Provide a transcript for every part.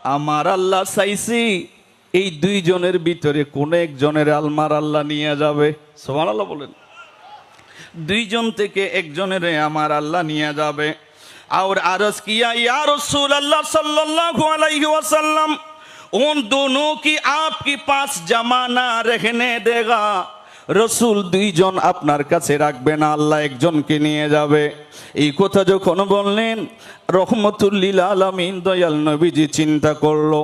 আমার আল্লাহ চাইছি এই দুইজনের ভিতরে কোন একজনের আলমার আল্লাহ নিয়ে যাবে। সুবহানাল্লাহ বলেন। দুইজন থেকে একজনের আমার আল্লাহ নিয়ে যাবে। और अर्ज किया या रसूल अल्लाह सल्लल्लाहु अलैहि वसल्लम उन दोनों की आपके पास जमा ना रहने देगा। রসুল দুইজন আপনার কাছে রাখবে না, আল্লাহ একজনকে নিয়ে যাবে। এই কথা যখন বললেন রহমতুল লিল আলামিন দয়াল নবীজি চিন্তা করলো,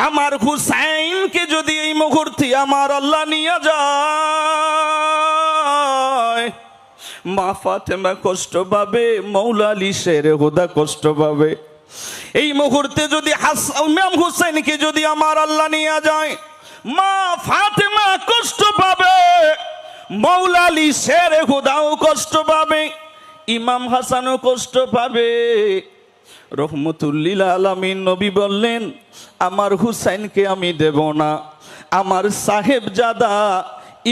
আমার হুসাইনকে যদি এই মুহূর্তে আমার আল্লাহ নিয়ে যায়, মা ফাতেমা কষ্ট পাবে, মৌলা আলী শেরে হুদা কষ্ট পাবে। এই মুহূর্তে যদি ইমাম হুসাইনকে যদি আমার আল্লাহ নিয়ে যায়, মা ফাতেমা কষ্ট পাবে, মৌলা আলী শেরে হুদাও কষ্ট পাবে, ইমাম হাসানও কষ্ট পাবে। রহমতুল লিল আলামিন নবী বললেন, আমার হুসাইনকে আমি দেব না, আমার সাহেবজাদা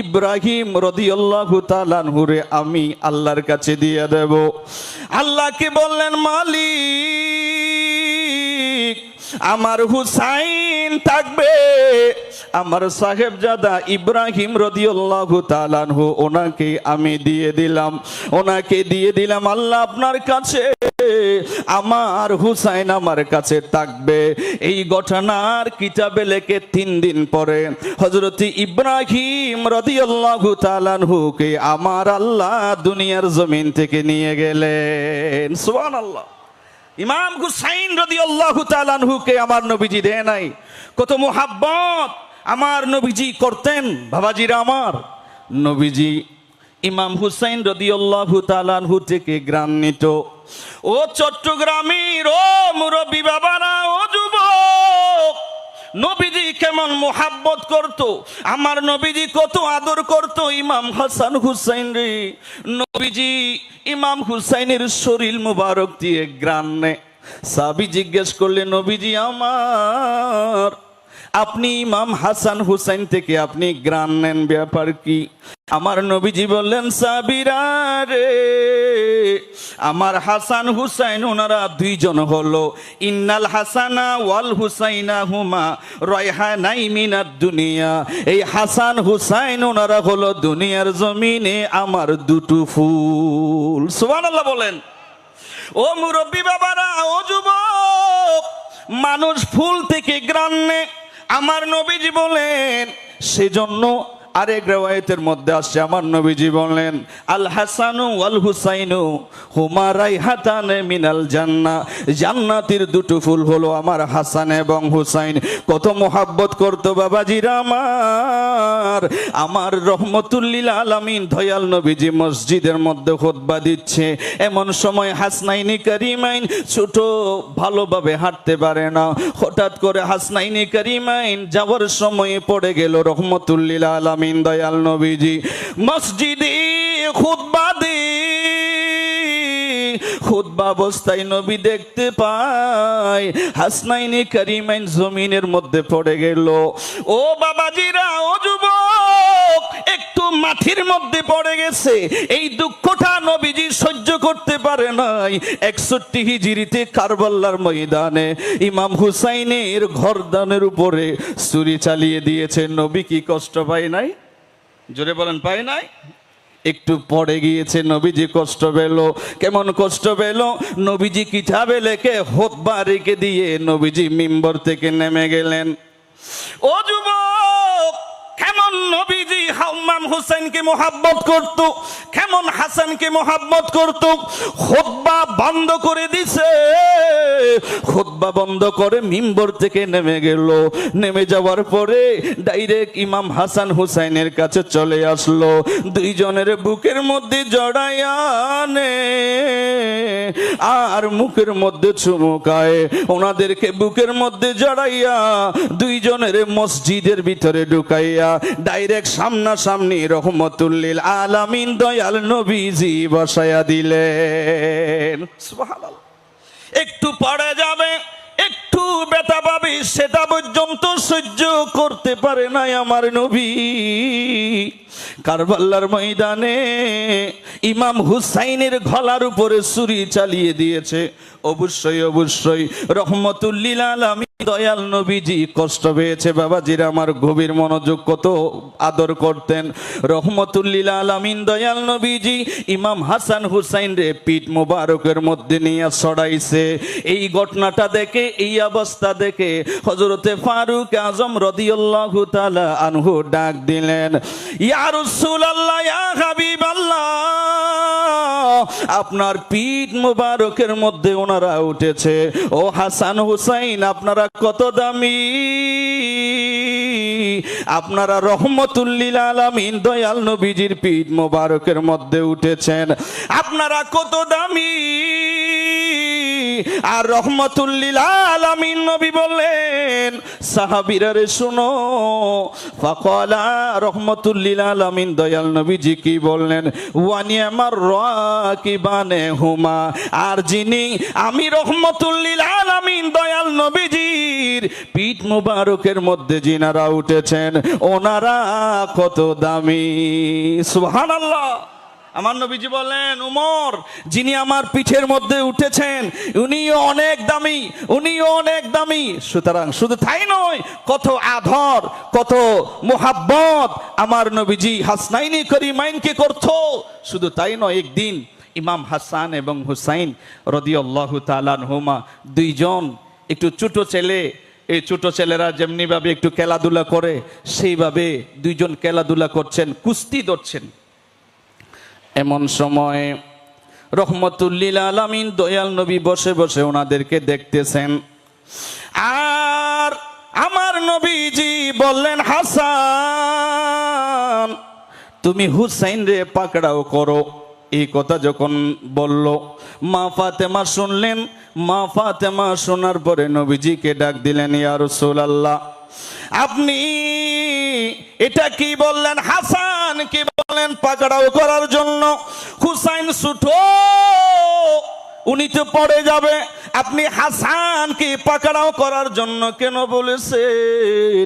ইব্রাহিম রাদিয়াল্লাহু তাআলা আনহুরে আমি আল্লাহর কাছে দিয়ে দেব। আল্লাহকে বললেন, মালিক আমার হুসাইন থাকবে, আমার সাহেবজাদা ইব্রাহিম রাদিয়াল্লাহু তাআলা আনহু ওনাকে আমি দিয়ে দিলাম, ওনাকে দিয়ে দিলাম আল্লাহ আপনার কাছে, আমার হুসাইন আমার কাছে থাকবে। এই ঘটনার কিতাবে লেখে 3 দিন পরে হযরত ইব্রাহিম রাদিয়াল্লাহু তাআলা আনহুকে আমার আল্লাহ দুনিয়ার জমিন থেকে নিয়ে গেলেন। সুবহানাল্লাহ। ইমাম হুসাইন রাদিয়াল্লাহু তাআলা আনহুকে আমার নবীজি দেয় নাই। কত মুহাব্বত আমার নবীজি করতেন। বাবাজিরা আমার, নবীজি ইমাম হুসাইন রাদিয়াল্লাহু তাআলা আনহু থেকে গ্রাম নিত। ও চট্টগ্রামের ও মুরব্বী বাবারা, ও যুবক, নবীজি কেমন মোহাব্বত করত, আমার নবীজি কত আদর করত ইমাম হাসান হুসাইন রে। নবীজি ইমাম হুসাইনের শরীর মুবারক দিয়ে গ্রান নেয়। সাহাবী জিজ্ঞেস করলে, নবীজি আমার, আপনি ইমাম হাসান হুসাইন থেকে আপনি গ্রান নেন, ব্যাপার কি? আমার নবীজি বললেন, সাহাবীরা রে, আমার হাসান হুসাইন ওনারা দুইজন হলো, ইন্নাল হাসানা ওয়াল হুসাইনা হুমা রায়হানাই মিনাদ দুনিয়া। এই হাসান হুসাইন ওনারা হলো দুনিয়ার জমিনে আমার দুটো ফুল। সুবহানাল্লাহ বলেন। ও মুরব্বী বাবারা, ও যুবক, মানুষ ফুল থেকে গ্রান নেয়। আমার নবীজি বলেন, সেজন্য আরেক রিওয়ায়াতের মধ্যে আসছে, আমার নবীজি বলেন, আল হাসানু ওয়াল হুসাইনু হুমা রাইহাতানে মিনাল জান্নাহ। জান্নাতের দুটো ফুল হলো আমার হাসান এবং হুসাইন। কত মোহাব্বত করতো বাবাজিরা আমার। আমার রহমতুল লিল আলামিন দয়াল নবীজি মসজিদের মধ্যে খুতবা দিচ্ছে, এমন সময় হাসনাইনি কারিমাইন ছোট ভালোভাবে হাঁটতে পারে না, হঠাৎ করে হাসনাইনি কারিমাইন যাওয়ার সময় পড়ে গেল। রহমতুল লিল আলামিন দয়াল নবীজি মসজিদে খুতবা অবস্থায় নবী দেখতে পায় হাসনাইনি কারিমাইন জমিনের মধ্যে পড়ে গেল। ও বাবাজিরা, ও যুবক, একটু মাটির মধ্যে পড়ে গেছে। এই দুঃখটা নবীজি সহ্য করতে পারে নাই। 61 হিজরিতে কারবালার ময়দানে ইমাম হুসাইনের গর্দানের উপরে ছুরি চালিয়ে দিয়েছে। নবী কি কষ্ট পায় নাই? জোরে বলেন, পায় নাই? একটু পড়ে গিয়েছে, নবীজি কষ্ট পেল। কেমন কষ্ট পেল? নবীজি কিতাবে লেখে খুতবা রেখে দিয়ে নবীজি মিম্বর থেকে নেমে গেলেন। ও যুবক, কেমন নবীজি ইমাম হুসাইনকে মোহাব্বত করত, কেমন হাসানকে মোহাব্বত করত। খুতবা বন্ধ করে দিছে, খুতবা বন্ধ করে মিম্বর থেকে নেমে গেল। নেমে যাওয়ার পরে ডাইরেক্ট ইমাম হাসান হুসাইনের কাছে চলে আসলো। দুইজনের বুকের মধ্যে জড়াইয়া নে আর মুখের মধ্যে চুমুকায়, ওনাদেরকে বুকের মধ্যে জড়াইয়া দুইজনের মসজিদের ভিতরে ঢুকাইয়া ডাইরেক্ট সামনাসামনি রহমতুল লিল আলামিন দয়াল নবীজি বসায়া দিলেন। সুবহানাল্লাহ। একটু পড়ে যাবে, একটু ব্যথা পাবে, সেটা পর্যন্ত সহ্য করতে পারে নাই আমার নবী। কারবালার ময়দানে ইমাম হুসাইনের গলার উপরে ছুরি চালিয়ে দিয়েছে। অবশ্যই অবশ্যই রহমতুল লিল আলামিন দয়াল নবীজি কষ্ট পেয়েছে। বাবাজিরা আমার গভীর মনোযোগ, কত আদর করতেন। রহমতুল্লিল আলামিন দয়াল নবীজি ইমাম হাসান হুসাইন রে পিঠ মোবারকের মধ্যে নিয়ে ছড়াইছে। এই ঘটনাটা দেখে, এই অবস্থা দেখে হযরতে ফারুক আজম রাদিয়াল্লাহু তাআলা আনহু ডাক দিলেন, ইয়া রাসূলুল্লাহ, ইয়া হাবিবাল্লাহ, আপনার পিঠ মোবারকের মধ্যে ওনারা উঠেছে। ও হাসান হুসাইন, আপনারা কত দামি, আপনারা রহমতুল্লিল আলামিন দয়াল নবীজির পিঠ মোবারকের মধ্যে উঠেছেন, আপনারা কত দামি। আর রহমতুল্লিল আলামিন নবী বললেন, সাহাবীরা রে শুনো। ফাকালা, রহমতুল্লিল আলামিন দয়াল নবীজি কি বললেন, ওয়ানিয়ামার রাকিবানে হুমা, আর যিনি আমি রহমতুল্লিল আলামিন দয়াল নবীজির পিঠ মুবারকের মধ্যে যিনারা উঠেছেন ওনারা কত দামি। সুবহানাল্লাহ। আমার নবীজি বলেন, উমর, যিনি আমার পিঠের মধ্যে উঠেছেন উনিও অনেক দামি, উনিও অনেক দামি। সুতরাং শুধু তাই নয়, কত আদর, কত মোহাব্বত আমার নবীজি হাসনাইনি করিমাইনকে করতো। শুধু তাই নয়, একদিন ইমাম হাসান এবং হুসাইন রাদিয়াল্লাহু তাআলা আনহুমা দুইজন একটু ছোট ছেলে, এই ছোট ছেলেরা যেমনি ভাবে একটু খেলাধুলা করে সেইভাবে দুইজন খেলাধুলা করছেন, কুস্তি ধরছেন। এমন সময় রহমতুল্লিল আলামিন দয়াল নবী বসে বসে ওনাদেরকে দেখতেছেন। আর আমার নবীজি বললেন, হাসান, তুমি হুসাইন রে পাকড়াও করো। এই কথা যখন বলল, মা ফাতেমা শুনলেন। মা ফাতেমা শোনার পরে নবীজিকে ডাক দিলেন, ইয়া রাসূলুল্লাহ, আপনি এটা কি বললেন? হাসান কি বললেন পাকড়াও করার জন্য? হুসাইন ছুটো, উনি তো পড়ে যাবে, আপনি হাসানকে পাকড়াও করার জন্য কেন বলেছেন?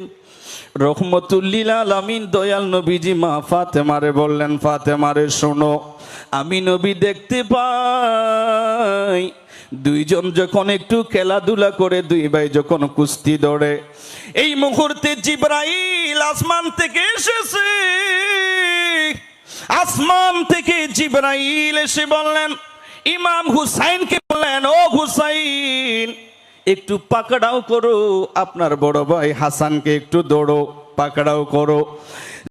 রহমতুল্লিল আলামিন দয়াল নবীজি মা ফাতেমারে বললেন, ফাতেমারে শোনো, আমি নবী দেখতে পাই দুইজন যখন একটু খেলাধুলা করে, দুই ভাই যখন কুস্তি ধরে, এই মুহূর্তে জিবরাইল আসমান থেকে এসেছে। আসমান থেকে জিবরাইল এসে বললেন, ইমাম হুসাইনকে বললেন, ও হুসাইন, একটু পাকড়াও করো, আপনার বড় ভাই হাসানকে একটু দৌড়ো, পাকড়াও করো।